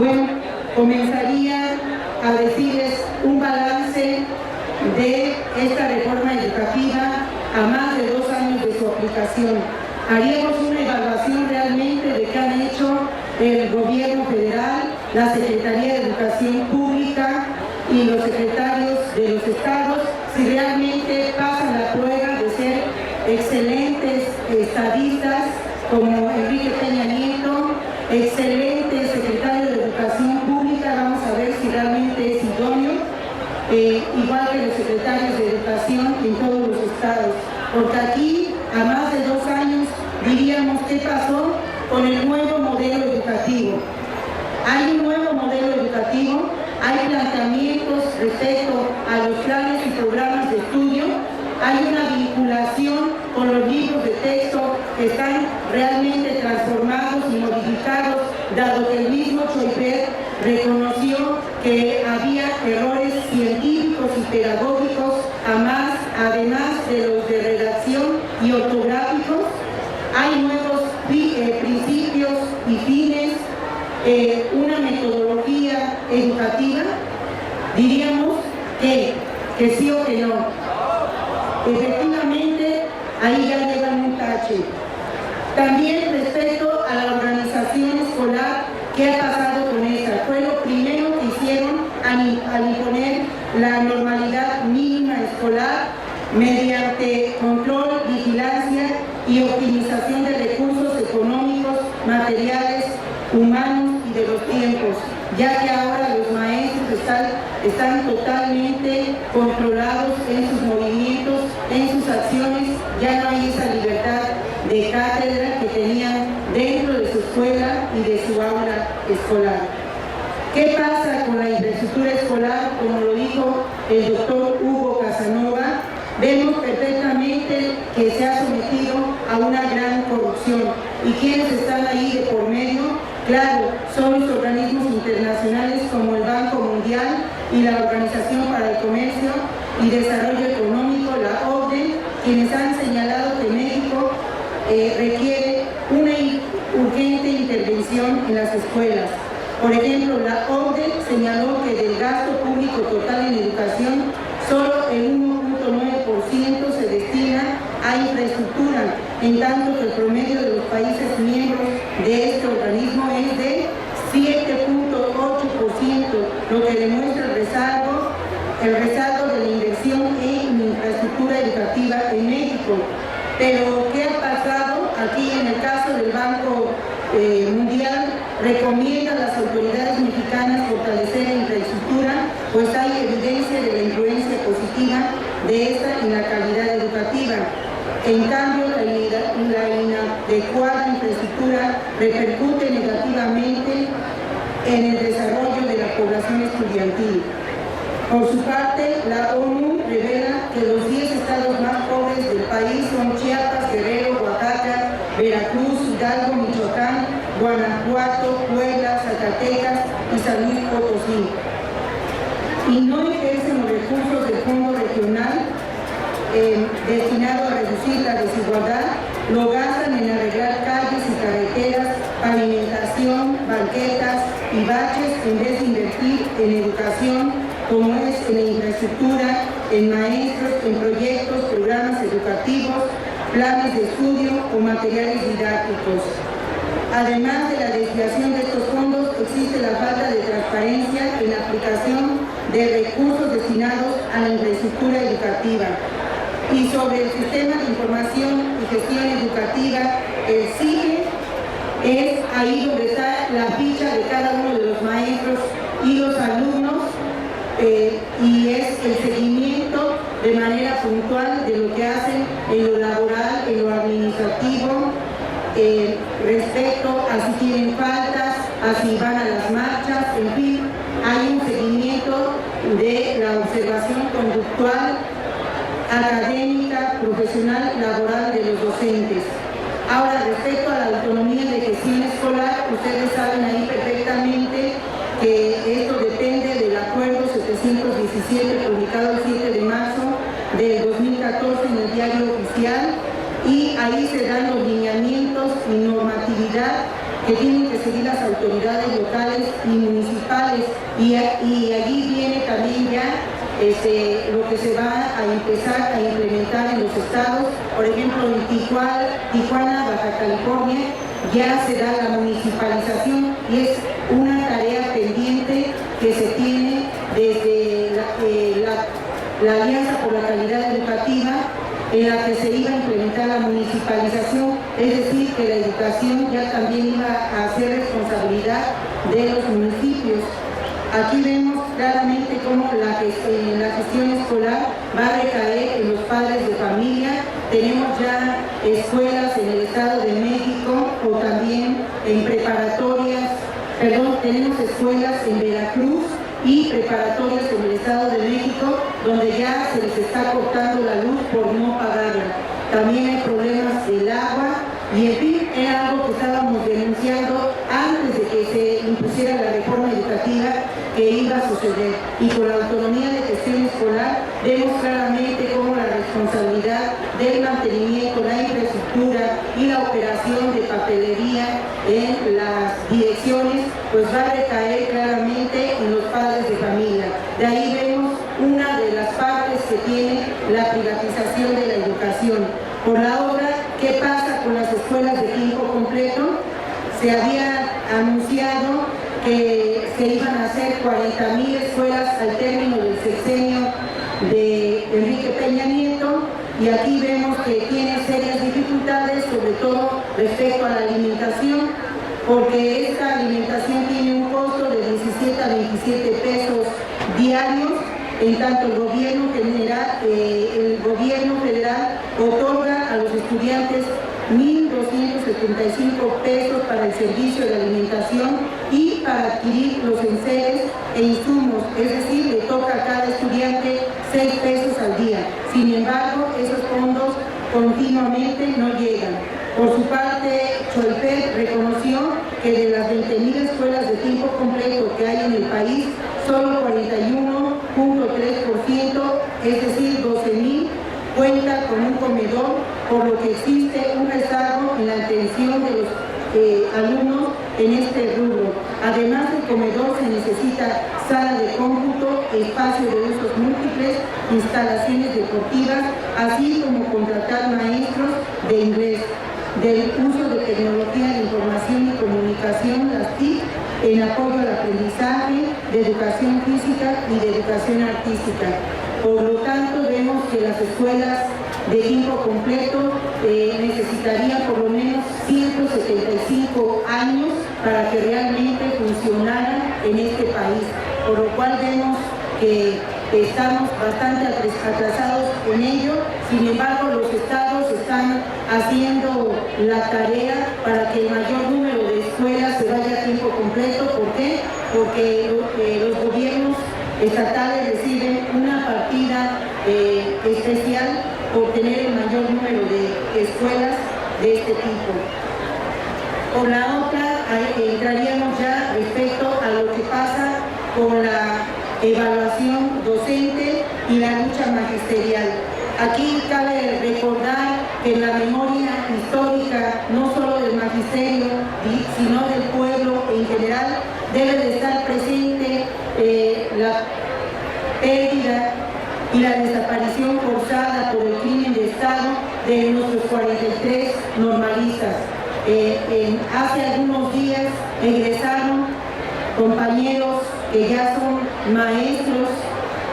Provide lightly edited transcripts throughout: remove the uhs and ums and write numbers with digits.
Bueno, comenzaría a decirles un balance de esta reforma educativa a más de 2 años de su aplicación. Haríamos una evaluación realmente de qué han hecho el gobierno federal, la Secretaría de Educación Pública y los secretarios de los estados, si realmente pasan la prueba de ser excelentes estadistas como Enrique Peña Nieto, excelente secretario de Educación Pública. Vamos a ver si realmente es idóneo, igual que los secretarios de Educación en todos los estados, porque aquí a más de 2 años diríamos qué pasó con el nuevo modelo educativo. Hay un nuevo modelo educativo, hay planteamientos respecto a los planes y programas de estudio, hay una vinculación con los libros de texto que están realmente transformados y modificados, dado que el mismo Choiper reconoció que había errores científicos y pedagógicos, además de los de redacción y ortográficos. Hay nuevos principios y fines, una metodología educativa. Diríamos que sí o que no. Efectivamente, ahí ya llevan un tache. También respecto a la organización escolar, ¿qué ha pasado con esa? Fue lo primero que hicieron al imponer la normalidad mínima escolar mediante control, vigilancia y optimización de recursos económicos, materiales, humanos y de los tiempos, ya que ahora los maestros están totalmente controlados en sus movimientos, en sus acciones. Ya no hay esa libertad de cátedra que tenían dentro de su escuela y de su aula escolar. ¿Qué pasa con la infraestructura escolar? Como lo dijo el doctor Hugo Casanova, vemos perfectamente que se ha sometido a una gran corrupción. ¿Y quiénes están ahí de por medio? Claro, son los organismos internacionales como el Banco Mundial y la Organización para el Comercio y Desarrollo Económico, la OCDE, quienes han señalado que México requiere una urgente intervención en las escuelas. Por ejemplo, la OCDE señaló que del gasto público total en educación, solo el 1.9% se destina a infraestructura, en tanto que el promedio de los países miembros de este organismo es de 7.8%, lo que demuestra el rezago de la inversión en infraestructura educativa en México. Pero, ¿qué ha pasado? Aquí en el caso del Banco Mundial recomienda a las autoridades mexicanas fortalecer la infraestructura, pues hay evidencia de la influencia positiva de esta en la calidad educativa. En cambio, la inadecuada infraestructura repercute negativamente en el desarrollo de la población estudiantil. Por su parte, la ONU revela que los 10 estados más pobres del país son Chiapas, Guerrero, Oaxaca, Veracruz, Hidalgo, Michoacán, Guanajuato, Puebla, Zacatecas y San Luis Potosí. Y no ejercen los recursos del Fondo Regional destinado a reducir la desigualdad, lo gastan en arreglar calles y carreteras, pavimentación, banquetas y baches, en vez de invertir en educación, como es en la infraestructura, en maestros, en proyectos, programas educativos, planes de estudio o materiales didácticos. Además de la desviación de estos fondos, existe la falta de transparencia en la aplicación de recursos destinados a la infraestructura educativa. Y sobre el sistema de información y gestión educativa, el CIGE, es ahí donde está la ficha de cada uno de los maestros y los alumnos, y es el seguimiento de manera puntual de lo que hacen en lo laboral, en lo administrativo, respecto a si tienen faltas, a si van a las marchas, en fin, hay un seguimiento de la observación conductual, académica, profesional, laboral de los docentes. Ahora, respecto a la autonomía de gestión escolar, ustedes saben ahí perfectamente que esto depende del acuerdo 717 publicado el 7 de marzo del 2014 en el Diario Oficial, y ahí se dan los lineamientos y normatividad que tienen que seguir las autoridades locales y municipales, y allí viene también ya lo que se va a empezar a implementar en los estados. Por ejemplo, en Tijuana, Baja California, ya se da la municipalización y es una tarea pendiente que se tiene desde la Alianza por la Calidad Educativa, en la que se iba a implementar la municipalización, es decir, que la educación ya también iba a ser responsabilidad de los municipios. Aquí vemos claramente cómo la gestión escolar va a recaer en los padres de familia. Tenemos ya escuelas en el Estado de México o también en tenemos escuelas en Veracruz y preparatorias en el Estado de México, donde ya se les está cortando la luz por no pagarla. También hay problemas del agua y, en fin, era algo que estábamos denunciando antes de que se impusiera la reforma educativa que iba a suceder. Y con la autonomía de gestión escolar vemos claramente cómo la responsabilidad del mantenimiento, la infraestructura y la operación de papelería en las direcciones pues va a recaer claramente en los padres de familia. De ahí vemos una de las partes que tiene la privatización de la educación. Por la otra, ¿qué pasa con las escuelas de tiempo completo? Se había anunciado que se iban a hacer 40,000 escuelas al término del sexenio de Enrique Peña Nieto, y aquí vemos que tiene serias dificultades, sobre todo respecto a la alimentación, porque esta alimentación tiene un costo de 17 a 27 pesos diarios, en tanto el gobierno federal otorga a los estudiantes 1,275 pesos para el servicio de alimentación y para adquirir los enseres e insumos, es decir, le toca a cada estudiante 6 pesos al día. Sin embargo, esos fondos continuamente no llegan. Por su parte, Choipet reconoció que de las 20,000 escuelas de tiempo completo que hay en el país, solo 41,3%, es decir, 12,000, cuenta con un comedor, por lo que existe un rezago en la atención de los alumnos en este rubro. Además del comedor se necesita sala de cómputo, espacio de usos múltiples, instalaciones deportivas, así como contratar maestros de inglés, del uso de tecnología de información y comunicación, las TIC, en apoyo al aprendizaje, de educación física y de educación artística. Por lo tanto, vemos que las escuelas de tiempo completo necesitarían por lo menos 175 años para que realmente funcionaran en este país, por lo cual vemos que estamos bastante atrasados en ello. Sin embargo, los estados están haciendo la tarea para que el mayor número de escuelas se vaya a tiempo completo. ¿Por qué? Porque los gobiernos estatales reciben una partida especial por tener el mayor número de escuelas de este tipo. Por la otra, entraríamos ya respecto a lo que pasa con la evaluación docente y la lucha magisterial. Aquí cabe recordar que en la memoria histórica, no solo del magisterio, sino del pueblo en general, debe de estar presente la pérdida y la desaparición forzada por el crimen de Estado de nuestros 43 normalistas. Hace algunos días egresaron compañeros que ya son maestros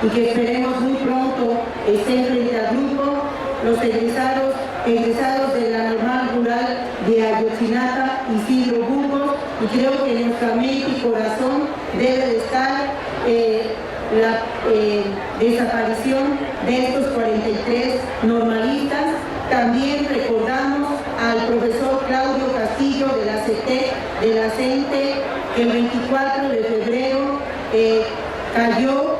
y que esperemos muy pronto estén frente al grupo, los egresados de la Normal Rural de Ayotzinapa, Isidro Burgos, y creo que en nuestra mente y corazón debe de estar la desaparición de estos 43 normalistas. También recordamos al profesor Claudio Castillo de la CETEC, de la CENTE, que el 24 de febrero cayó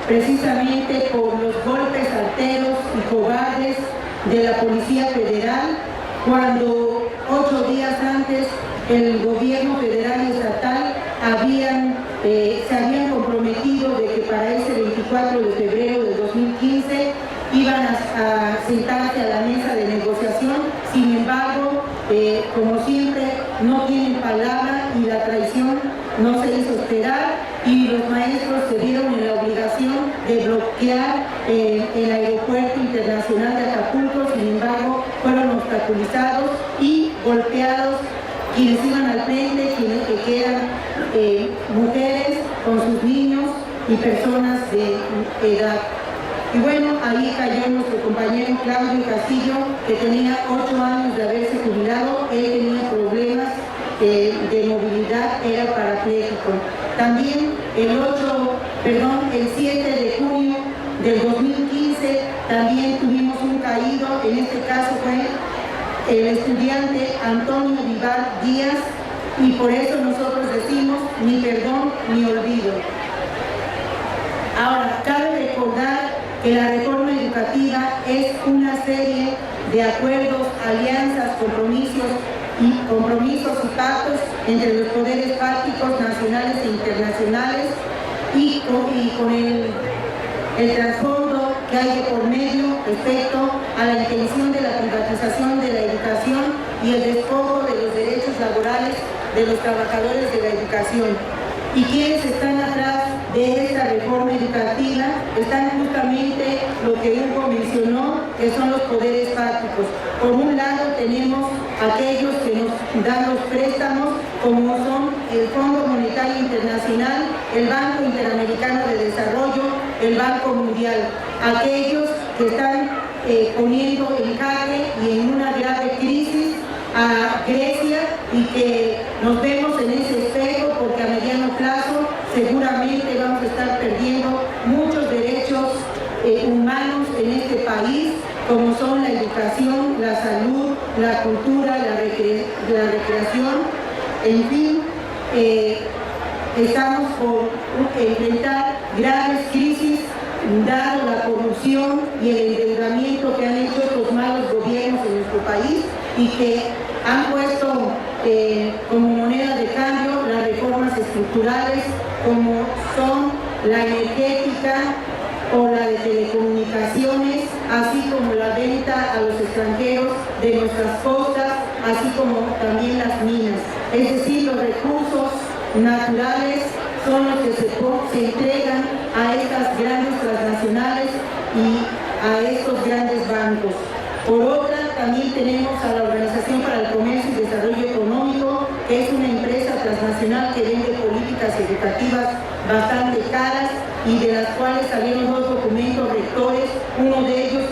precisamente por los golpes certeros y cobardes de la Policía Federal, cuando 8 días antes el gobierno federal y estatal se habían comprometido de que para ese 24 de febrero de 2015 iban a sentarse a la mesa de negociación. Sin embargo, como siempre, no tienen palabra y la traición no se hizo esperar y los maestros se vieron en la obligación de bloquear el aeropuerto internacional de Acapulco. Sin embargo, fueron obstaculizados y golpeados quienes iban al frente, quienes que eran mujeres con sus niños y personas de edad. Y bueno, ahí cayó nuestro compañero Claudio Castillo, que tenía 8 años de haberse jubilado. Él tenía problemas de movilidad, era parapléjico. También el 7 de junio del 2015 también tuvimos un caído. En este caso fue el estudiante Antonio Vivar Díaz, y por eso nosotros decimos ni perdón ni olvido. Ahora, cabe recordar que la reforma educativa es una serie de acuerdos, alianzas, compromisos y pactos entre los poderes fácticos nacionales e internacionales y con el trasfondo que hay de por medio respecto a la intención de la privatización de la educación y el despojo de los derechos laborales de los trabajadores de la educación. Y quienes están atrás de esta reforma educativa están justamente lo que Hugo mencionó, que son los poderes fácticos. Por un lado tenemos aquellos que nos dan los préstamos, como son el Fondo Monetario Internacional, el Banco Interamericano de Desarrollo, el Banco Mundial. Aquellos que están poniendo en jaque y en una grave crisis a Grecia, y que nos vemos en ese espejo porque a mediano plazo seguramente vamos a estar perdiendo muchos derechos humanos en este país, como son la educación, la salud, la cultura, la recreación. En fin, estamos por enfrentar graves crisis, dado la corrupción y el endeudamiento que han hecho estos malos gobiernos en nuestro país, y que han puesto como moneda de cambio las reformas estructurales, como son la energética o la de telecomunicaciones, así como la venta a los extranjeros de nuestras costas, así como también las minas. Es decir, los recursos naturales son los que se entregan a estas grandes transnacionales y a estos grandes bancos. Por otra, también tenemos a la Organización para el Comercio y Desarrollo Económico, que es una empresa transnacional que vende políticas educativas bastante caras y de las cuales salieron 2 documentos rectores. Uno de ellos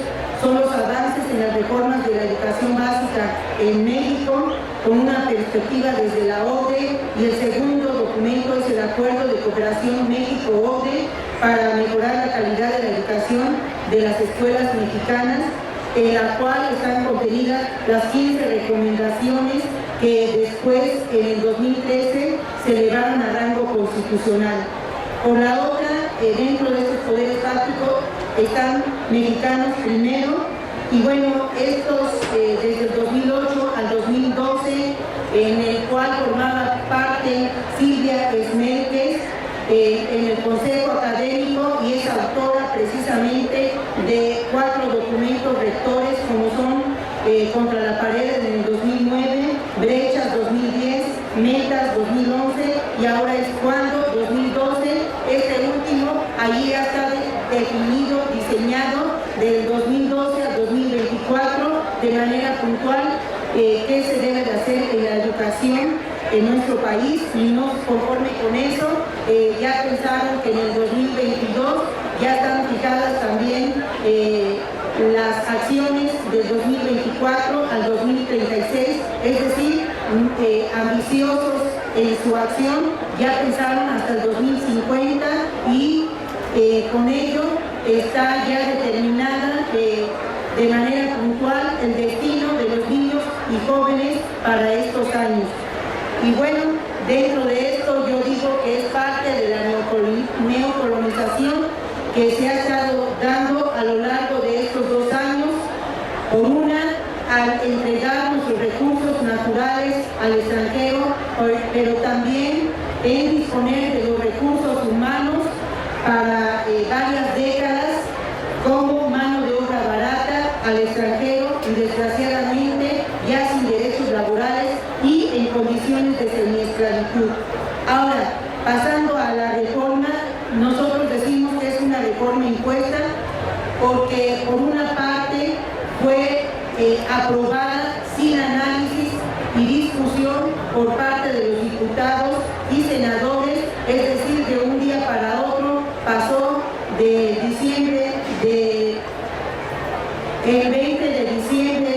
son los avances en las reformas de la educación básica en México, con una perspectiva desde la OCDE, y el segundo documento es el Acuerdo de Cooperación México-OCDE para mejorar la calidad de la educación de las escuelas mexicanas, en la cual están contenidas las 15 recomendaciones que después, en el 2013, se elevaron a rango constitucional. Por la otra, dentro de estos poderes fácticos están Mexicanos Primero, y bueno, estos desde el 2008 al 2012, en el cual formaba parte Silvia Esmerquez, en el Consejo Académico, y es autora precisamente de 4 documentos rectores, como son Contra la Pared en el 2009, Brechas 2010, Metas 2011 y ahora es Cuándo 2012. Este último, allí ya está definido, diseñado del 2012 al 2024 de manera puntual qué se debe de hacer en la educación en nuestro país, y no conforme con eso, ya pensaron que en el 2022 ya están fijadas también las acciones del 2024 al 2036, es decir, ambiciosos en su acción, ya pensaron hasta el 2050, y con ello está ya determinada de manera puntual el destino de los niños y jóvenes para estos años. Y bueno, dentro de esto yo digo que es parte de la neocolonización que se ha estado dando a lo largo de estos 2 años, por una, al entregar nuestros recursos naturales al extranjero, pero también en disponer de los recursos humanos para varias décadas como mano de obra barata al extranjero, y desgraciadamente ya sin derechos laborales y en condiciones de seguridad esclavitud. Ahora, pasando a la reforma, nosotros decimos que es una reforma impuesta porque por una parte fue aprobada sin análisis y discusión por parte de los diputados y senadores, es decir, de un día para otro pasó de diciembre el 20 de diciembre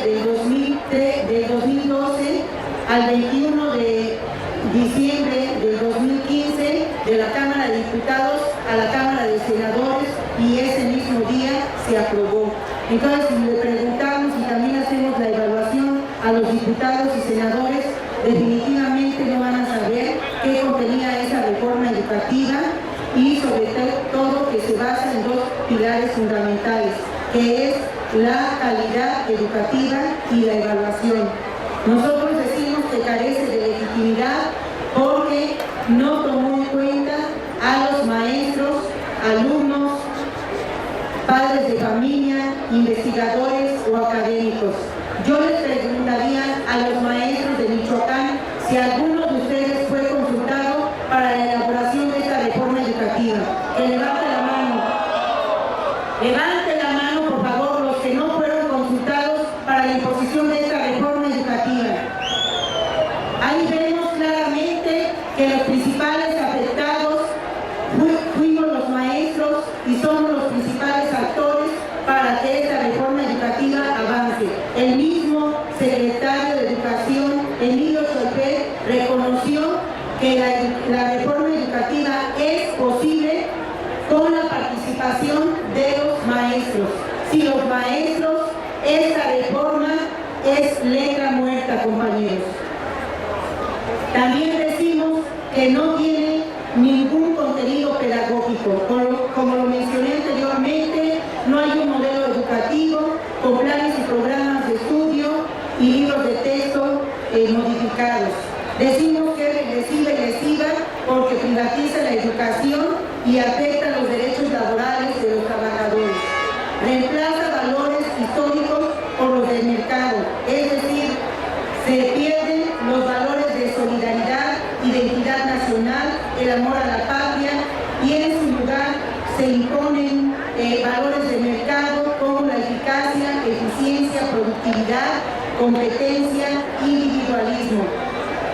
del 2012 al 21 de diciembre del 2015 de la Cámara de Diputados a la Cámara de Senadores, y ese mismo día se aprobó. Entonces, si le preguntamos y también hacemos la evaluación a los diputados y senadores, definitivamente no van a saber qué contenía esa reforma educativa, y sobre todo que se basa en dos pilares fundamentales, que es la calidad educativa y la evaluación. Nosotros decimos que carece de legitimidad porque no tomó en cuenta a los maestros, alumnos, padres de familia, investigadores o académicos. Yo les preguntaría a los maestros de Michoacán si alguno de ustedes fue consultado para la elaboración de esta reforma educativa. Que levante la mano. Levante la mano, por favor, los que no fueron consultados para la imposición de esta reforma educativa. Ahí vemos claramente que los principales afectados fuimos los maestros y somos los principales actores para que esta reforma educativa avance. El mismo secretario de Educación, Emilio Solpet, reconoció que la reforma educativa es posible con la participación de los maestros. Si los maestros, esta reforma es letra muerta, compañeros. También decimos que no tiene ningún contenido pedagógico. Como lo mencioné anteriormente, no hay un modelo educativo con planes y programas de estudio y libros de texto modificados. Decimos que es regresiva y lesiva porque privatiza la educación y afecta los derechos laborales de los trabajadores. Reemplaza valores históricos por los del mercado, es decir, se pierden los valores de solidaridad, identidad nacional, el amor a la patria, y en su lugar se imponen valores de mercado como la eficacia, eficiencia, productividad, competencia, individualismo.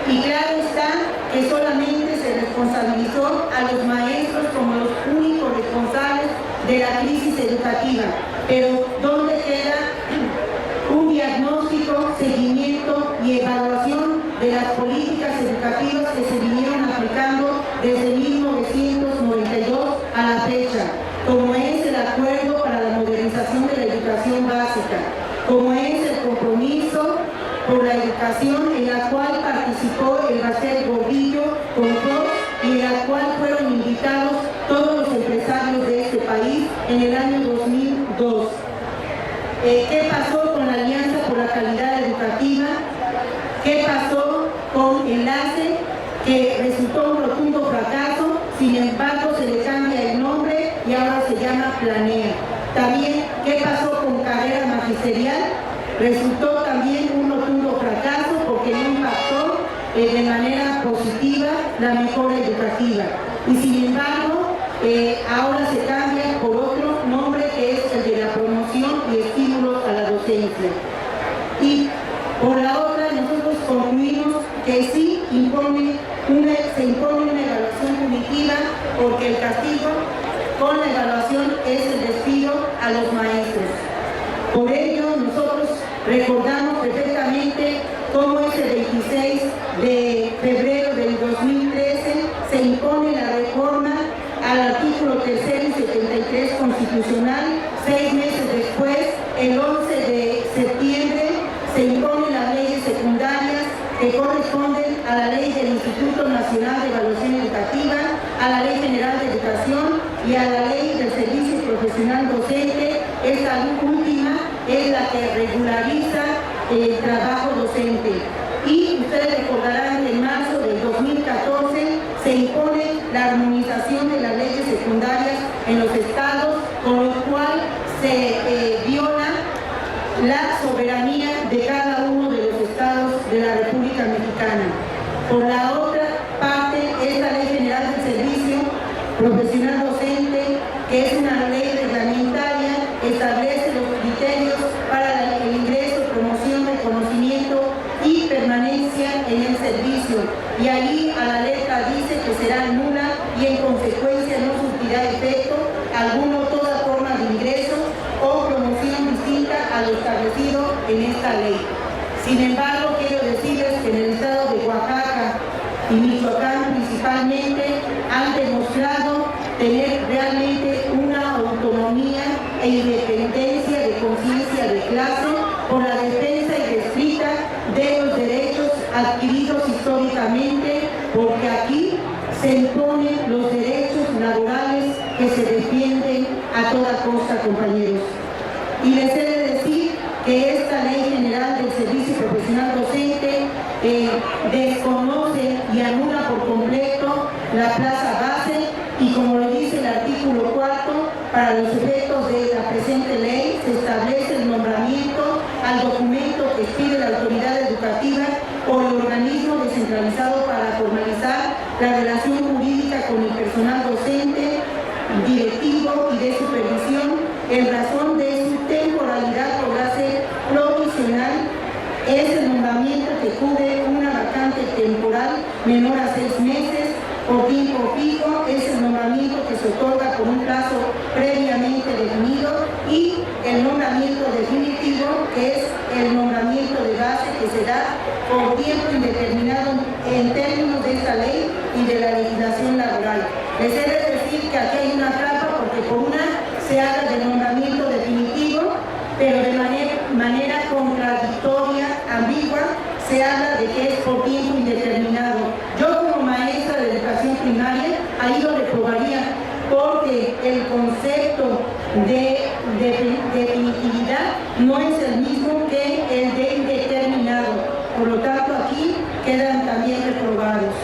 Y claro está que solamente se responsabilizó a los maestros como los únicos responsables de la crisis educativa. Pero ¿dónde queda un diagnóstico, seguimiento y evaluación de las políticas educativas que se vinieron aplicando desde 1992 a la fecha, como es el Acuerdo para la Modernización de la Educación Básica, como es el Compromiso por la Educación, en la cual participó el Baster Gordillo con todos y en la cual fueron invitados todos los empresarios de este país en el año 2002. ¿Qué pasó con la Alianza por la Calidad Educativa? ¿Qué pasó con Enlace, que resultó un rotundo fracaso? Sin embargo, se le cambia el nombre y ahora se llama Planea. También, ¿qué pasó con Carrera Magisterial? Resultó también un rotundo fracaso porque no impactó de manera positiva la mejora educativa. Y sin embargo, ahora se cambia por otro nombre que es el de la promoción y estímulos a la docencia. Y por la otra, nosotros concluimos que sí se impone una evaluación punitiva porque el castigo con la evaluación es el despido a los maestros. Por ello, nosotros recordamos perfectamente cómo ese 26 de febrero del 2013 se impone la reforma al artículo 3 y 73 constitucional. 6 meses después, el 11 de septiembre, se imponen las leyes secundarias que corresponden a la ley del Instituto Nacional de Evaluación Educativa, a la Ley General de Educación y a la Ley del Servicio Profesional Docente. Esta última es la que regulariza el trabajo docente. Y ustedes recordarán que en marzo del 2014 se impone la armonización de las leyes secundarias en los estados, con lo cual se viola la soberanía de cada uno de los estados de la República Mexicana. Por la otra parte, profesional docente, que es una ley reglamentaria, establece los criterios para el ingreso, promoción, reconocimiento y permanencia en el servicio. Y ahí a la letra dice que será nula y en consecuencia no surtirá efecto alguno toda forma de ingreso o promoción distinta a lo establecido en esta ley. Sin embargo, quiero decirles que en el estado de Oaxaca y Michoacán principalmente han demostrado tener realmente una autonomía e independencia de conciencia de clase por la defensa irrestricta de los derechos adquiridos históricamente, porque aquí se imponen los derechos laborales que se defienden a toda costa, compañeros. Y les he de decir que esta Ley General del Servicio Profesional Docente desconoce y anula por completo la plaza base y, como lo dice el artículo 4, para los efectos de la presente ley se establece el nombramiento al documento que expide la autoridad educativa o el organismo descentralizado para formalizar la relación jurídica con el personal docente, directivo y de supervisión en razón de su temporalidad podrá ser provisional. Es el nombramiento que cubre una vacante temporal menor a 6 meses por tiempo fijo, es el nombramiento que se otorga por un plazo previamente definido, y el nombramiento definitivo, que es el nombramiento de base que se da por tiempo indeterminado en términos de esta ley y de la legislación laboral. Les he de decir que aquí hay una trampa, porque por una se habla del nombramiento definitivo, pero de manera contradictoria, ambigua, se habla de que es por tiempo indeterminado. Yo, como maestra de educación primaria, ahí lo reprobaría, porque el concepto de definitividad no es el mismo que el de indeterminado. Por lo tanto, aquí quedan también reprobados.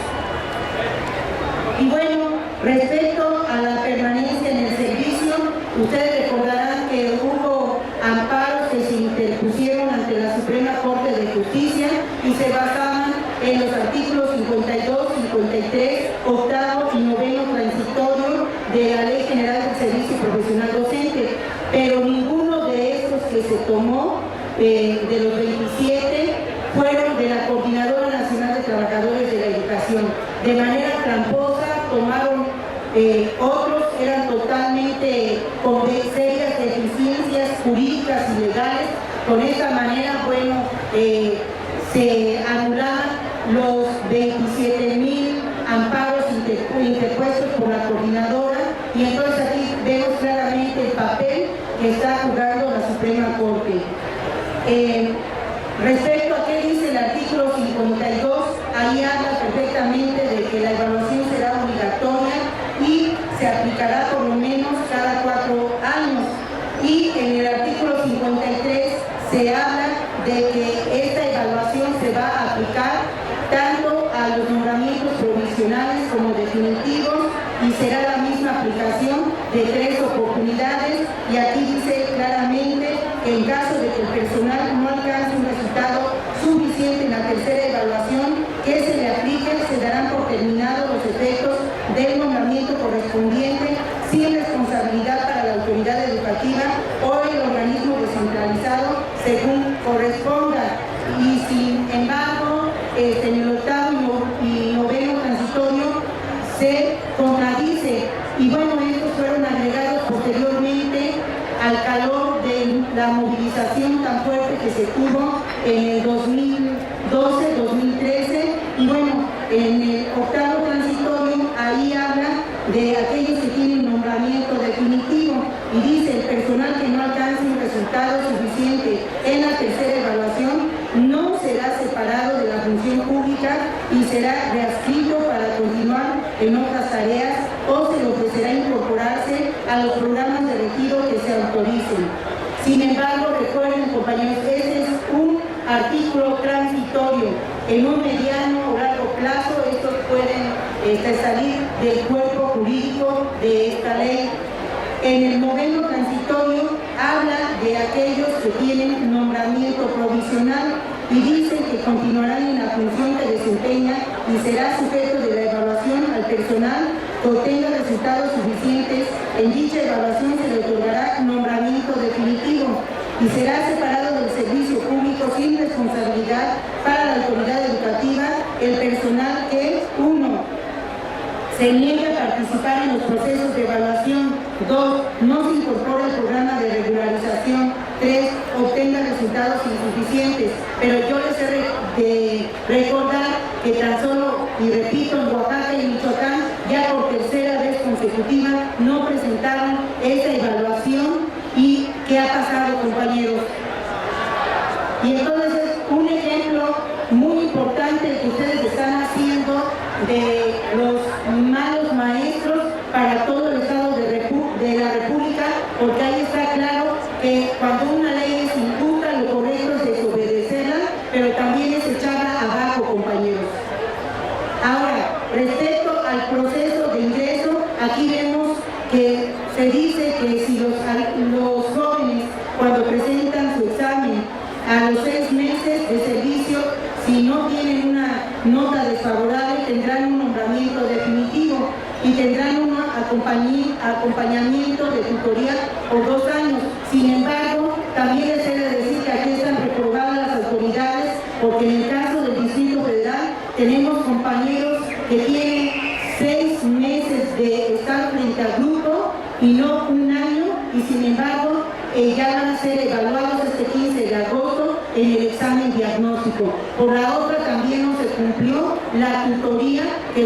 Y bueno, respecto a la permanencia en el servicio, ustedes recordarán que hubo amparos que se interpusieron ante la Suprema Corte de Justicia y se basaban en los artículos 52, 53, octavo y noveno transitorio de la Ley General del Servicio Profesional Docente, pero ninguno de estos que se tomó, de los 27, fueron de la Coordinadora Nacional de Trabajadores de la Educación. De manera tramposa tomaron otros, eran totalmente con serias deficiencias jurídicas y legales. Con esta manera, bueno, se anulaban los 27,000 amparos interpuestos por la coordinadora, y entonces aquí vemos claramente el papel que está jugando la Suprema Corte. Respecto a qué dice el artículo 52, ahí habla perfectamente de que la evaluación será obligatoria y se aplicará por lo menos cada 4 años. Y en el artículo 53 se habla de que esta evaluación se va a aplicar tanto a los nombramientos provisionales como definitivos, y será la misma aplicación de 3 oportunidades. Y aquí dice claramente que en caso de que el personal no alcance un resultado suficiente en la tercera evaluación que se le aplique, se darán por terminados los efectos del nombramiento correspondiente, sin responsabilidad para la autoridad educativa o el organismo descentralizado según corresponda. Y sin embargo, en el octavo y noveno transitorio se contradice, y bueno, estos fueron agregados posteriormente al calor de la movilización tan fuerte que se tuvo en el 2012, 2013, y bueno, en el octavo transitorio ahí habla de aquellos que tienen nombramiento definitivo, y dice: el personal que no alcance un resultado suficiente en la tercera evaluación no será separado de la función pública y será readscrito para continuar en otras tareas, o se le ofrecerá incorporarse a los programas de retiro que se autoricen. Sin embargo, recuerden, compañeros, este es un artículo transitorio. En un mediano o largo plazo, estos pueden salir del cuerpo jurídico de esta ley. En el noveno transitorio habla de aquellos que tienen nombramiento provisional y dicen que continuarán en la función que desempeñan y será sujeto de la evaluación al personal que obtenga resultados suficientes. En dicha evaluación se le otorgará nombramiento definitivo y será separado del servicio público sin responsabilidad para la autoridad educativa el personal que 1. se niegue a participar en los procesos de evaluación, 2. no se incorpora al programa de regularización, 3. obtenga resultados insuficientes. Pero yo les he de recordar que tan solo, y repito, en Oaxaca y Michoacán, ya por tercera vez consecutiva no presentaron esa evaluación. ¿Y qué ha pasado, compañeros? Y entonces, un ejemplo muy importante que ustedes están haciendo de los malos maestros para todo el Estado de la República, porque ahí está claro que cuando una ley es injusta, lo correcto es desobedecerla, pero también es echarla abajo, compañeros. Ahora, respecto al proceso de ingreso, aquí vemos que se dice que si los jóvenes, cuando presentan su examen a los 6 meses de servicio, si no tienen una nota desfavorable, tendrán un nombramiento definitivo y tendrán un acompañamiento de tutoría por 2 años. Sin embargo, también les he de decir que aquí están reprobadas las autoridades, porque en el caso del Distrito Federal tenemos compañeros que tienen 6 meses de estar frente al grupo y no 1 año, y sin embargo ya van a ser evaluados este 15 de agosto en el examen diagnóstico. Por la otra, también no se cumplió la tutoría que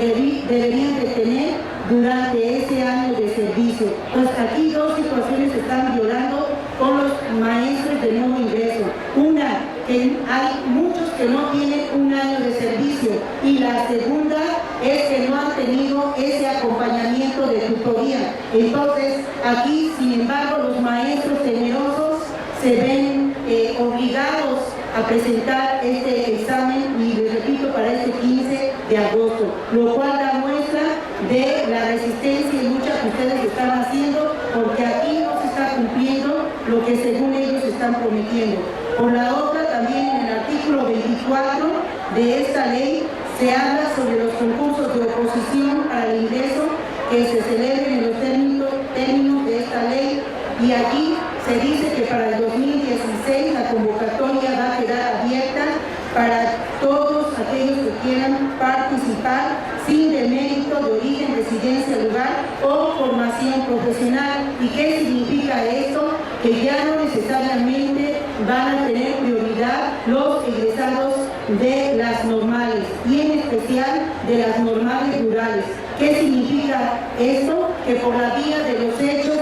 deberían de tener durante ese año de servicio. Pues aquí 2 situaciones se están violando con los maestros de nuevo ingreso. Una, que hay muchos que no tienen 1 año de servicio, y la segunda es que no han tenido ese acompañamiento de tutoría. Entonces, aquí, sin embargo, los maestros temerosos se ven obligados a presentar este examen, y les repito, para este 15 de agosto, lo cual da muestra de la resistencia y lucha que ustedes están haciendo, porque aquí no se está cumpliendo lo que según ellos están prometiendo. Por la otra, también en el artículo 24 de esta ley se habla sobre los concursos de oposición para el ingreso que se celebren en los términos de esta ley, y aquí se dice que para el 2016 la convocatoria va a quedar abierta para todos aquellos que quieran participar sin demérito de origen, residencia, lugar o formación profesional. ¿Y qué significa esto? Que ya no necesariamente van a tener prioridad los egresados de las normales, y en especial de las normales rurales. ¿Qué significa esto? Que por la vía de los hechos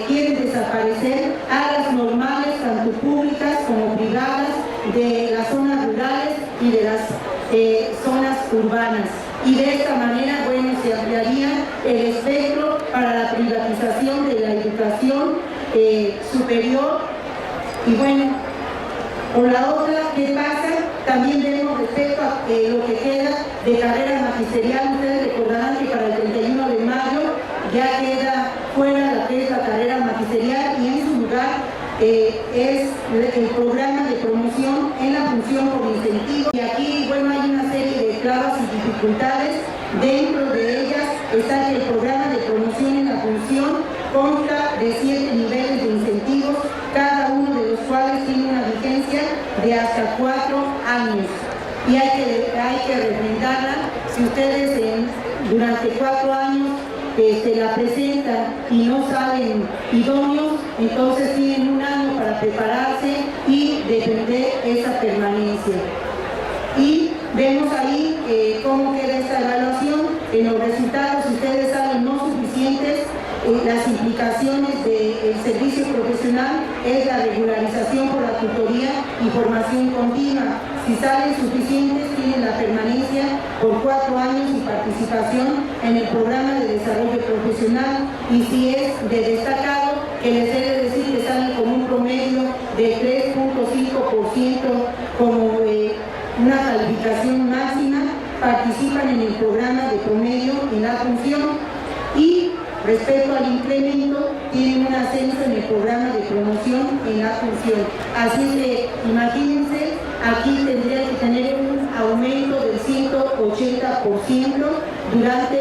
quieren desaparecer a las normales, tanto públicas como privadas, de las zonas rurales y de las zonas urbanas. Y de esta manera, bueno, se ampliaría el espectro para la privatización de la educación superior. Y bueno, por la otra, ¿qué pasa? También vemos respecto a lo que queda de carrera magisterial. Ustedes recordarán que para el 31 de mayo ya queda fuera la que es la carrera magisterial, y en su lugar es el programa de promoción en la función por incentivo. Y aquí, bueno, hay una serie de clavas y dificultades. Dentro de ellas está que el programa de promoción en la función consta de 7 niveles de incentivos, cada uno de los cuales tiene una vigencia de hasta 4 años. Y hay que refrendarla. Si ustedes durante 4 años la presentan y no salen idóneos, entonces tienen 1 año para prepararse y defender esa permanencia. Y vemos ahí cómo queda esta evaluación. En los resultados, si ustedes salen no suficientes, las implicaciones del servicio profesional es la regularización por la tutoría y formación continua. Si salen suficientes, tienen la permanencia por 4 años y participación en el programa de desarrollo profesional. Y si es de destacado, que les he de decir que salen con un promedio de 3.5% como una calificación máxima, participan en el programa de promedio en la función. Y respecto al incremento, tienen un ascenso en el programa de promoción en la función. Así que imagínense, aquí tendría que tener un aumento del 180% durante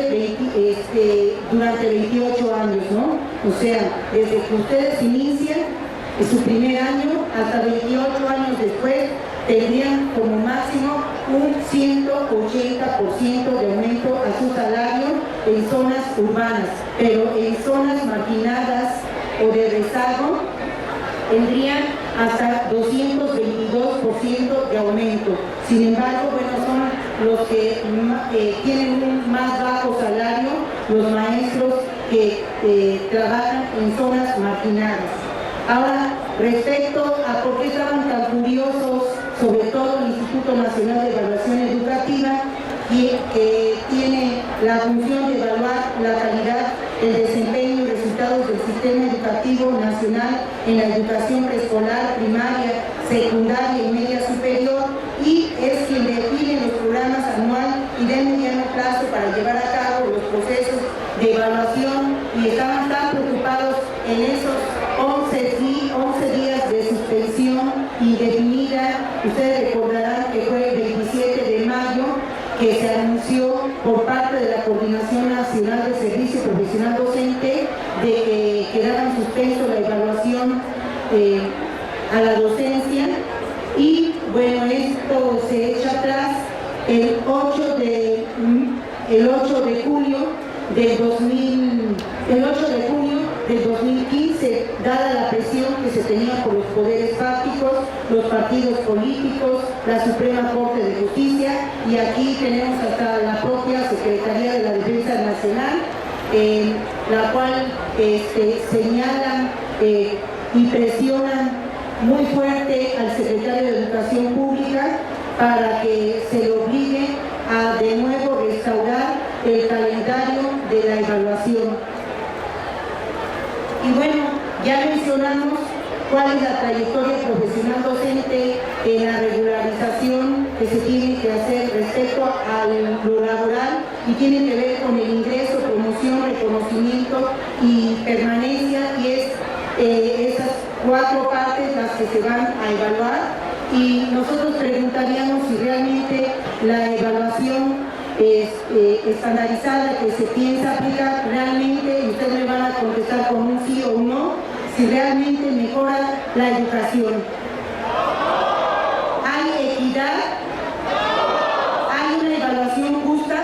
28 años, ¿no? O sea, desde que ustedes inician su primer año hasta 28 años después, tendrían como máximo un 180% de aumento a su salario en zonas urbanas, pero en zonas marginadas o de rezago tendrían hasta 222% de aumento. Sin embargo, bueno, son los que tienen un más bajo salario, los maestros que trabajan en zonas marginadas. Ahora, respecto a por qué estaban tan furiosos, sobre todo el Instituto Nacional de Evaluación Educativa, que tiene la función de evaluar la calidad, el desempeño y resultados del sistema educativo nacional en la educación preescolar, primaria, secundaria y media superior, y es quien define los programas anual y de mediano plazo para llevar a cabo los procesos de evaluación, y estaban tan preocupados en esos 11 días de suspensión indefinida. Ustedes recordarán que fue el 27 de mayo que se anunció por parte de la Coordinación Nacional de Servicio Profesional Docente de que quedara en suspenso la evaluación a la docencia, y bueno, esto se echa atrás el 8 de junio del 2015, dada la presión que se tenía por los poderes fácticos, los partidos políticos, la Suprema Corte de Justicia, y aquí tenemos hasta la propia Secretaría de la Defensa Nacional, la cual señalan y presionan muy fuerte al secretario de Educación Pública para que se le obligue a de nuevo restaurar el calendario de la evaluación. Y bueno, ya mencionamos cuál es la trayectoria profesional docente en la regularización que se tiene que hacer respecto a lo laboral, y tiene que ver con el ingreso, promoción, reconocimiento y permanencia, y es esas 4 partes las que se van a evaluar. Y nosotros preguntaríamos si realmente la evaluación estandarizada que se piensa aplicar realmente, y ustedes me van a contestar con un sí o un no, si realmente mejora la educación. ¿Hay equidad? ¿Hay una evaluación justa?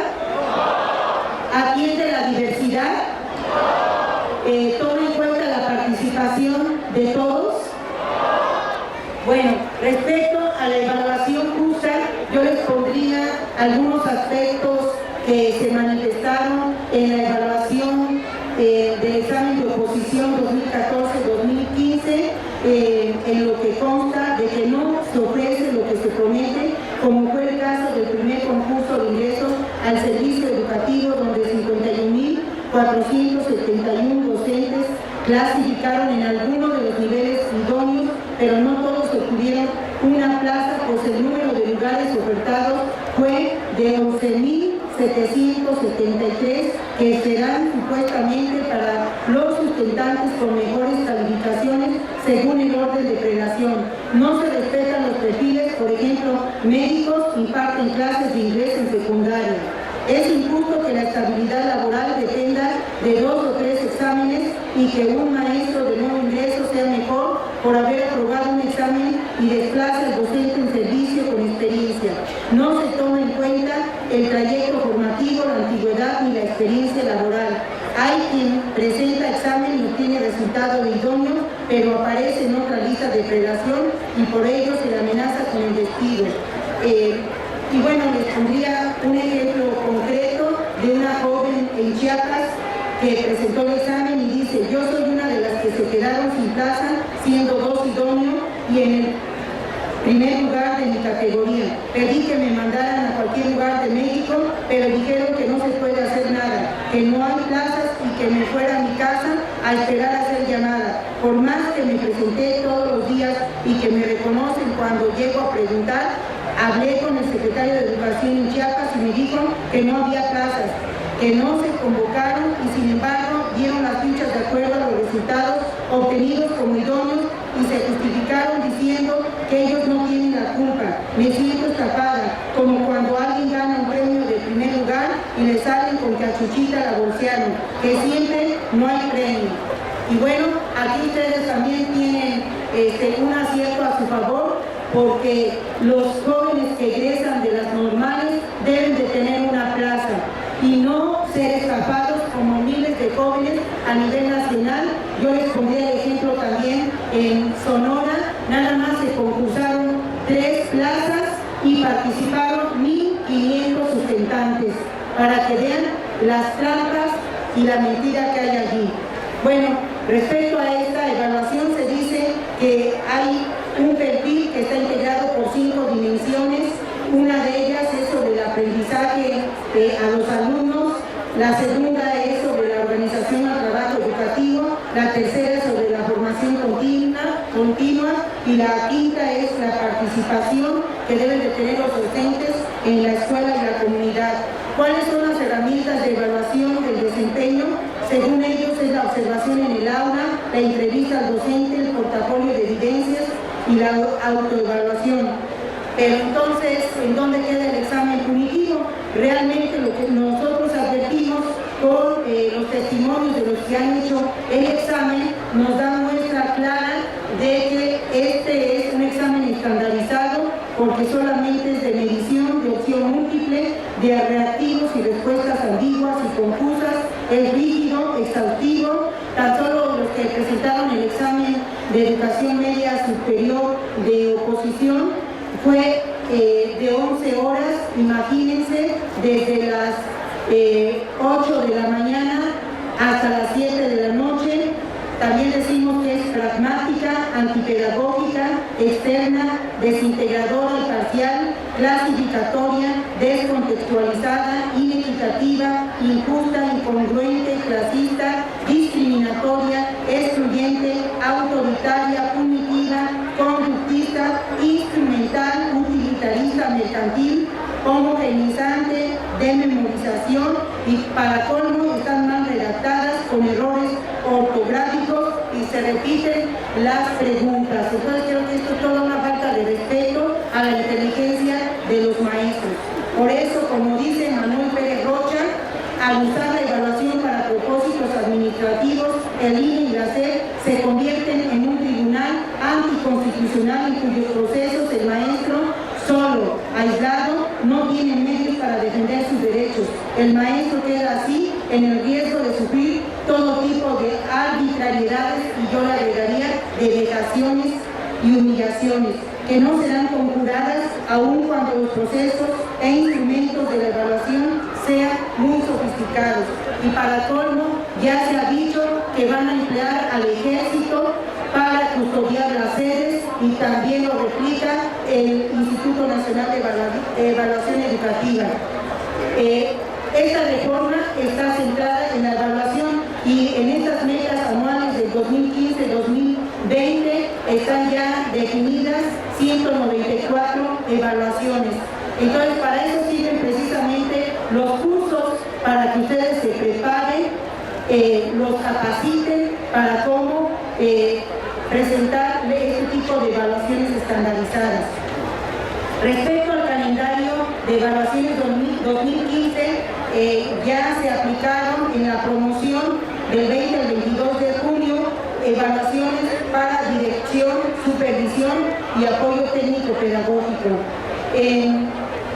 ¿Atiende la diversidad? ¿Toma en cuenta la participación de todos? Bueno, respecto a la evaluación justa, yo les pondría algunos aspectos que se manifestaron en la evaluación del examen de oposición 2014-2015, en lo que consta de que no se ofrece lo que se promete, como fue el caso del primer concurso de ingresos al servicio educativo, donde 51.471 docentes clasificaron en alguno de los niveles idóneos, pero no todos obtuvieron una plaza, pues el número de lugares ofertados fue de 11.773, que serán supuestamente para los sustentantes con mejores calificaciones según el orden de prelación. No se respetan los perfiles, por ejemplo, médicos imparten clases de inglés en secundaria. Es injusto que la estabilidad laboral dependa de 2 o 3 exámenes y que un maestro de nuevo ingreso sea mejor por haber aprobado un examen y desplaza al docente en servicio con experiencia. No se toma en cuenta el trayecto formativo, la antigüedad ni la experiencia laboral. Hay quien presenta examen y obtiene resultado idóneo, pero aparece en otra lista de prelación y por ello se le amenaza con el despido. Y bueno, les pondría un ejemplo concreto de una joven en Chiapas que presentó el examen y dice: yo soy una de las que se quedaron sin plaza, siendo 2 idóneos y en el primer lugar de mi categoría. Pedí que me mandaran a cualquier lugar de México, pero dijeron que no se puede hacer nada, que no hay plazas y que me fuera a mi casa a esperar a ser llamada. Por más que me presenté todos los días y que me reconocen cuando llego a preguntar, hablé con el secretario de Educación en Chiapas y me dijo que no había plazas, que no se convocaron y sin embargo dieron las fichas de acuerdo a los resultados obtenidos como idóneos y se justificaron diciendo que ellos no tienen la culpa. Me siento estafada, como y le salen con que a Chuchita la bolsearon, que siempre no hay premio. Y bueno, aquí ustedes también tienen un acierto a su favor, porque los jóvenes que egresan de las normales deben de tener una plaza y no ser estafados como miles de jóvenes a nivel nacional. Yo les pondría el ejemplo también en Sonora, nada más se concursaron 3 plazas y participaron 1.500 sustentantes, para que vean las trampas y la mentira que hay allí. Bueno, respecto a esta evaluación se dice que hay un perfil que está integrado por 5 dimensiones. Una de ellas es sobre el aprendizaje a los alumnos, la segunda es sobre la organización al trabajo educativo, la tercera es sobre la formación continua y la quinta es la participación que deben de tener los docentes en la escuela y la comunidad. ¿Cuáles son las herramientas de evaluación del desempeño? Según ellos es la observación en el aula, la entrevista al docente, el portafolio de evidencias y la autoevaluación. Pero entonces, ¿en dónde queda el examen punitivo? Realmente lo que nosotros advertimos con los testimonios de los que han hecho el examen nos da muestra clara de que este es un examen estandarizado, porque solamente es de medición, de opción múltiple, de reactivos y respuestas ambiguas y confusas, es rígido, exhaustivo. Tan solo los que presentaron el examen de educación media superior de oposición fue de 11 horas, imagínense, desde las 8 de la mañana hasta las 7 de la noche. También decimos que es pragmática, antipedagógica, externa, desintegradora y parcial, clasificatoria, descontextualizada, inequitativa, injusta, incongruente, clasista, discriminatoria, excluyente, autoritaria, punitiva, conductista, instrumental, utilitarista, mercantil, homogeneizante, de memorización y para colmo están mal redactadas con errores ortográficos y se repiten las preguntas. Entonces creo que esto es toda una falta de respeto a la inteligencia de los maestros. Por eso, como dice Manuel Pérez Rocha, al usar la evaluación para propósitos administrativos, el INE y la SEP se convierten en un tribunal anticonstitucional en cuyos procesos el maestro solo, aislado, no tiene medios para defender sus derechos. El maestro queda así en el riesgo de sufrir todo tipo de arbitrariedades y yo le agregaría de vejaciones y humillaciones, que no serán conjuradas aun cuando los procesos e instrumentos de la evaluación sean muy sofisticados. Y para colmo, ya se ha dicho que van a emplear al ejército para custodiar las sedes y también lo replica el Instituto Nacional de Evaluación Educativa. Esta reforma está centrada en la evaluación y en estas metas anuales del 2015-2020 están ya definidas 194 evaluaciones. Entonces, para eso sirven precisamente los cursos, para que ustedes se preparen, los capaciten para cómo presentar este tipo de evaluaciones estandarizadas. Respecto al calendario de evaluaciones 2015, ya se aplicaron en la promoción del 20 al 22 de junio evaluaciones para dirección, supervisión y apoyo técnico pedagógico.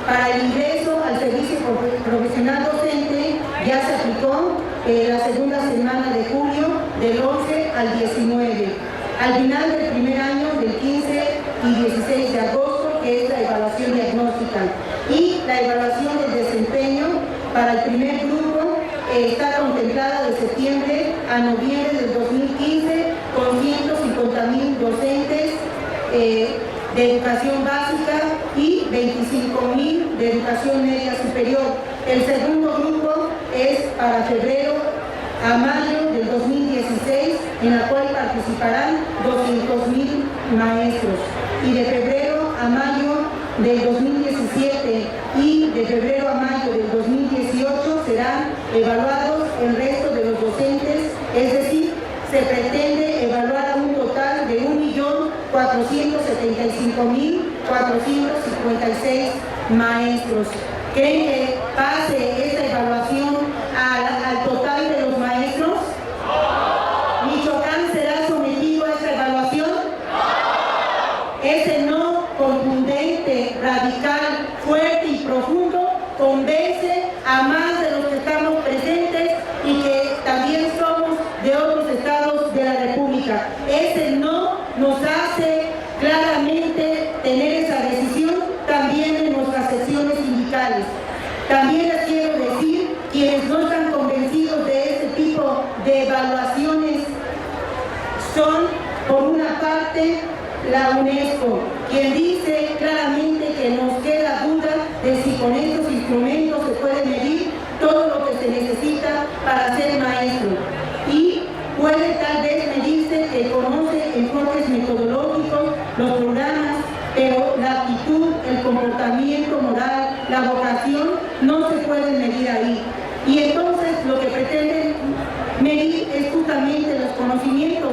Para el ingreso al servicio profesional docente ya se aplicó la segunda semana de julio del 11 al 19. Al final del primer año, del 15 y 16 de agosto, que es la evaluación diagnóstica. Y la evaluación del desempeño para el primer grupo está contemplada de septiembre a noviembre del 2015 con 150,000 docentes de educación básica y 25,000 de educación media superior. El segundo grupo es para febrero a mayo del 2016, en la cual participarán 200,000 maestros. Y de febrero a mayo del 2017 y de febrero a mayo del 2018 serán evaluados el resto de los docentes, es decir, se pretende evaluar a un total de 1.475.456 maestros. ¿Creen que pase esta evaluación Por una parte, la UNESCO, quien dice claramente que nos queda duda de si con estos instrumentos se puede medir todo lo que se necesita para ser maestro. Y puede tal vez medirse que conoce enfoques metodológicos, los programas, pero la actitud, el comportamiento moral, la vocación, no se pueden medir ahí. Y entonces lo que pretenden medir es justamente los conocimientos,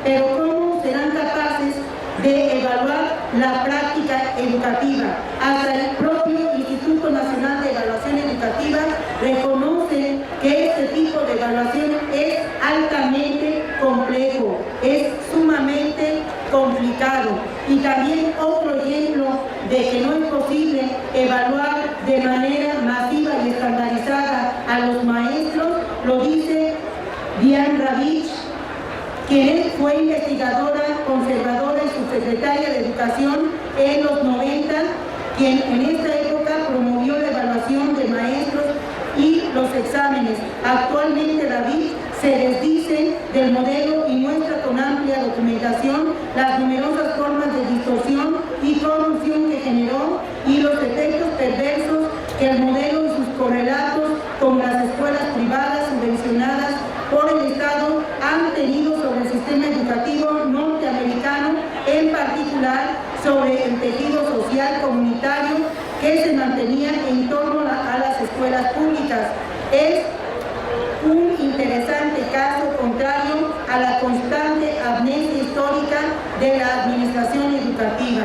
pero cómo serán capaces de evaluar la práctica educativa. Hasta el propio Instituto Nacional de Evaluación Educativa reconoce que este tipo de evaluación es altamente complejo, es sumamente complicado. Y también otro ejemplo de que no es posible evaluar de manera masiva y estandarizada a los maestros, lo dice Diane Ravitch, quien fue investigadora, conservadora y subsecretaria de Educación en los 90, quien en esta época promovió la evaluación de maestros y los exámenes. Actualmente Ravitch se desdice del modelo y muestra con amplia documentación las numerosas formas de distorsión y corrupción que generó y los efectos perversos que el modelo y sus correlatos, como las escuelas privadas subvencionadas por el Estado, han tenido sobre el sistema educativo norteamericano, en particular sobre el tejido social comunitario que se mantenía en torno a las escuelas públicas. Es un interesante caso contrario a la constante amnesia histórica de la administración educativa.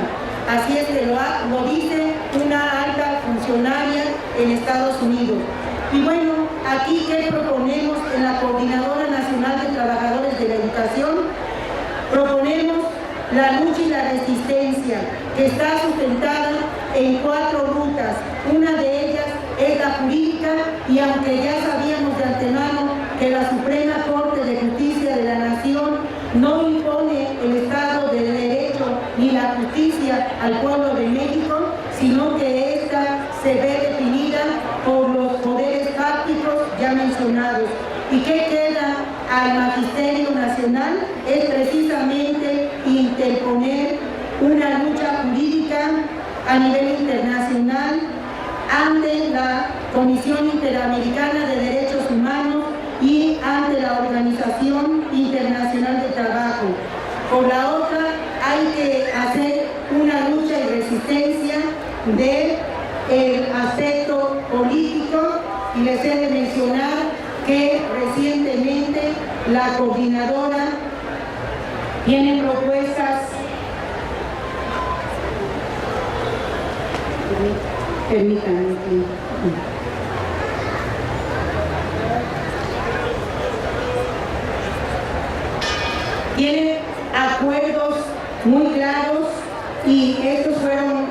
Así es que lo dice una alta funcionaria en Estados Unidos. Y bueno, aquí ¿qué proponemos en la Coordinadora Nacional de Trabajadores de la Educación? Proponemos la lucha y la resistencia, que está sustentada en 4 rutas. Una de ellas es la jurídica, y aunque ya sabíamos de antemano que la Suprema Corte de Justicia de la Nación no impone el Estado de Derecho ni la justicia al pueblo de México, sino que ésta se ve definida por los poderes fácticos ya mencionados. ¿Y qué queda al Magisterio Nacional? Es precisamente interponer una lucha jurídica a nivel internacional ante la Comisión Interamericana de Derechos Humanos y ante la Organización Internacional de Trabajo. Por la otra, hay que hacer una lucha y resistencia del aspecto político, y les he de mencionar que recientemente la coordinadora tiene propuestas. Permítanme. Tiene acuerdos muy claros, y estos fueron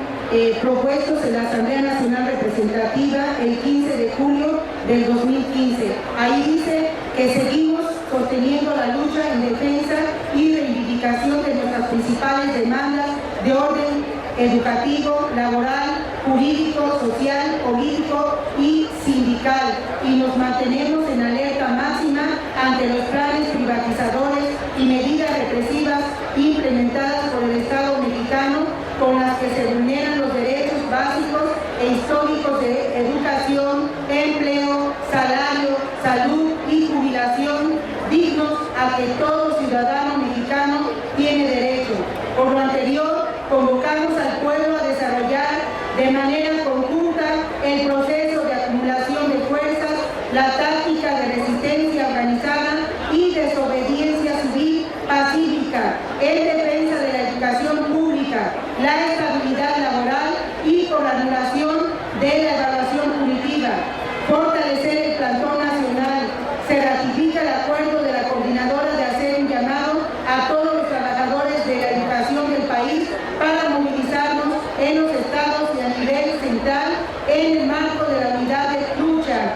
propuestos en la Asamblea Nacional Representativa el 15 de julio del 2015. Ahí dice que seguimos sosteniendo la lucha en defensa y reivindicación de nuestras principales demandas de orden educativo, laboral, jurídico, social, político y sindical, y nos mantenemos en alerta máxima ante los planes privatizadores y medidas represivas implementadas por el Estado mexicano, con las que se vulneran los derechos básicos e históricos de educación, empleo, salario, salud y jubilación dignos a que todo ciudadano mexicano tiene derecho. Por lo anterior, convocamos al pueblo a desarrollar de manera conjunta el proceso de acumulación de fuerzas, la táctica de resistencia organizada y desobediencia civil pacífica en defensa de la educación pública, la estabilidad laboral y por la anulación de la evaluación punitiva. Fortalecer el plantón nacional. Se ratifica el acuerdo de la coordinadora de hacer un llamado a todos los trabajadores de la educación del país para movilizarnos en los estados y a nivel central en el marco de la unidad de lucha.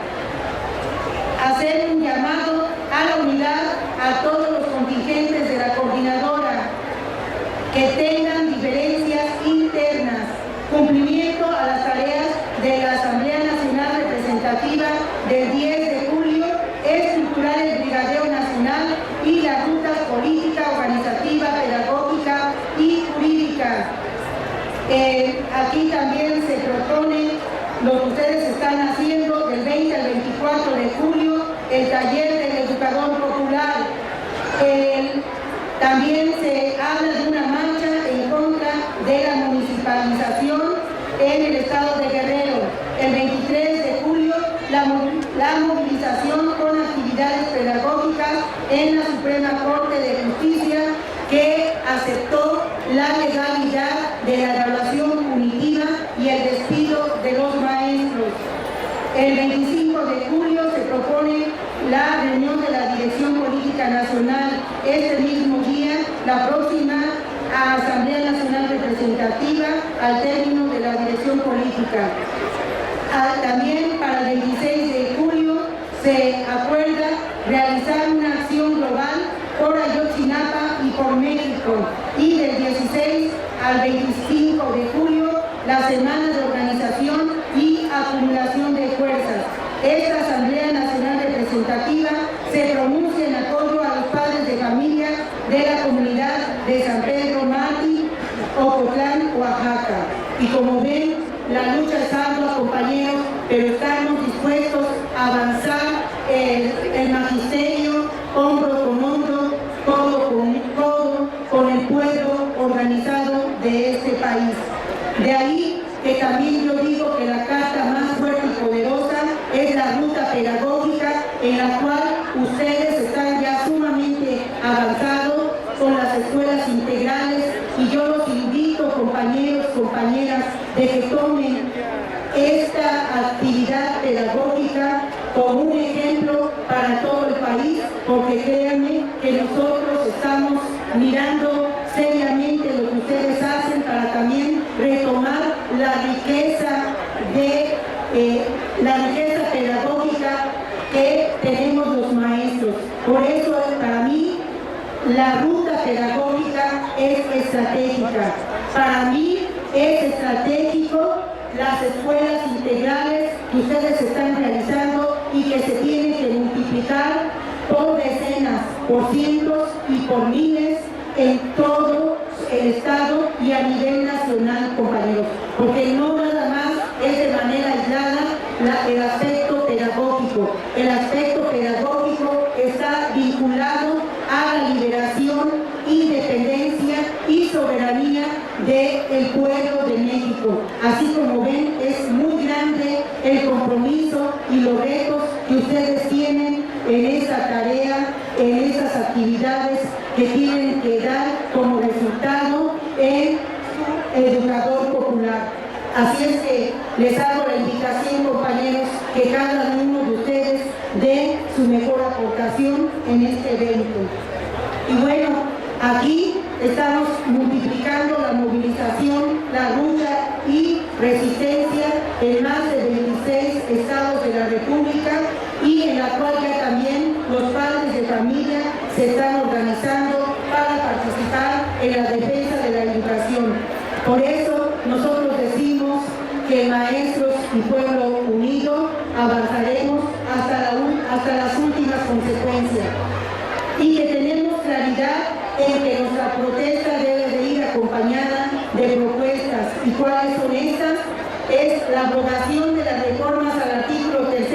el taller del educador popular. También se habla de una marcha en contra de la municipalización en el estado de Guerrero. El 23 de julio, la movilización con actividades pedagógicas en la Suprema Corte de Justicia, que aceptó la legalidad de la evaluación punitiva y el despido de los maestros. El 25 de julio se propone la reunión de la Dirección Política Nacional. Este mismo día, la próxima Asamblea Nacional Representativa al término de la Dirección Política. También para el 26 de julio se acuerda realizar una acción global por Ayotzinapa y por México. Y del 16 al 25 de julio, la semana de organización y acumulación de fuerzas. Esta Asamblea Nacional Representativa se pronuncia en apoyo a los padres de familia de la comunidad de San Pedro Mati, Ocotlán, Oaxaca. Y como ven, la lucha es ardua, compañeros, pero estamos dispuestos a avanzar el magisterio, hombro con hombro, codo con codo, con el pueblo organizado de este país. De ahí que también yo digo que la carta más fuerte y poderosa es la ruta pedagógica, en la cual ustedes están ya sumamente avanzados con las escuelas integrales, y yo los invito, compañeros, compañeras, de que tomen esta actividad pedagógica como un ejemplo para todo el país, porque créanme que nosotros estamos mirando seriamente lo que ustedes hacen para también retomar la riqueza pedagógica que tenemos los maestros. Por eso, para mí, la ruta pedagógica es estratégica. Para mí es estratégico las escuelas integrales que ustedes están realizando y que se tienen que multiplicar por decenas, por cientos y por miles en todo el estado y a nivel nacional, compañeros, porque no nada más es de manera aislada el aspecto pedagógico. El aspecto pedagógico está vinculado a la liberación, independencia y soberanía del pueblo de México. Así como ven, es muy grande el compromiso y los retos que ustedes tienen en esa tarea, en esas actividades que tienen que dar como resultado en su educador popular. Así es que les hago la invitación, compañeros, que cada uno de ustedes dé su mejor aportación en este evento. Y bueno, aquí estamos multiplicando la movilización, la lucha y resistencia en más de 26 estados de la República, y en la cual ya también los padres de familia se están organizando para participar en la defensa de la educación. Por eso nosotros decimos que maestros y pueblo unido avanzaremos hasta las últimas consecuencias, y que tenemos claridad en que nuestra protesta debe de ir acompañada de propuestas. ¿Y cuáles son estas? Es la abrogación de las reformas al artículo 3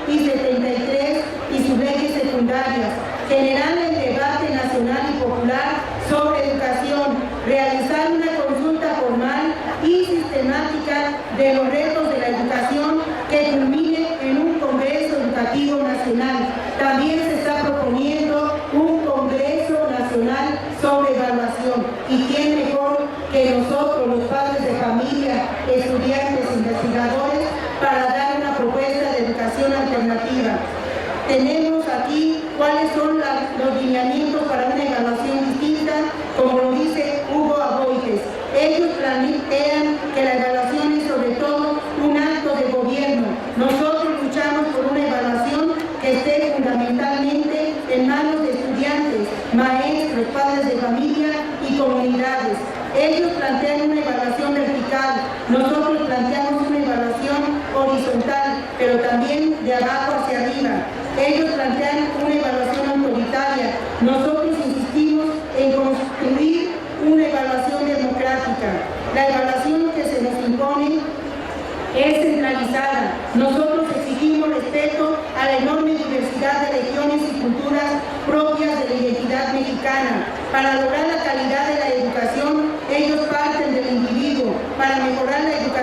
y 73 y sus leyes secundarias, generar el debate nacional y popular sobre educación, realizar una consulta formal y sistemática de los retos de la educación que culmine en un Congreso Educativo Nacional. También se está proponiendo un Congreso Nacional sobre evaluación. ¿Y quién mejor que nosotros, los padres de familia, estudiantes, investigadores, para dar una propuesta de educación alternativa? Tenemos aquí cuáles son los lineamientos para una evaluación distinta, como lo dice Hugo Aboites. Ellos plantean que la evaluación es sobre todo un acto de gobierno. Nosotros luchamos por una evaluación que esté fundamentalmente en manos de estudiantes, maestros, padres de familia y comunidades. Ellos plantean una evaluación vertical, nosotros planteamos una evaluación horizontal, pero también de abajo hacia arriba. Ellos plantean una evaluación autoritaria, nosotros insistimos en construir una evaluación democrática. La evaluación que se nos impone es centralizada. Nosotros exigimos respeto a la enorme diversidad diversidad de regiones y culturas propias de la identidad mexicana. Para lograr la calidad de la educación, ellos parten del individuo. Para mejorar la educación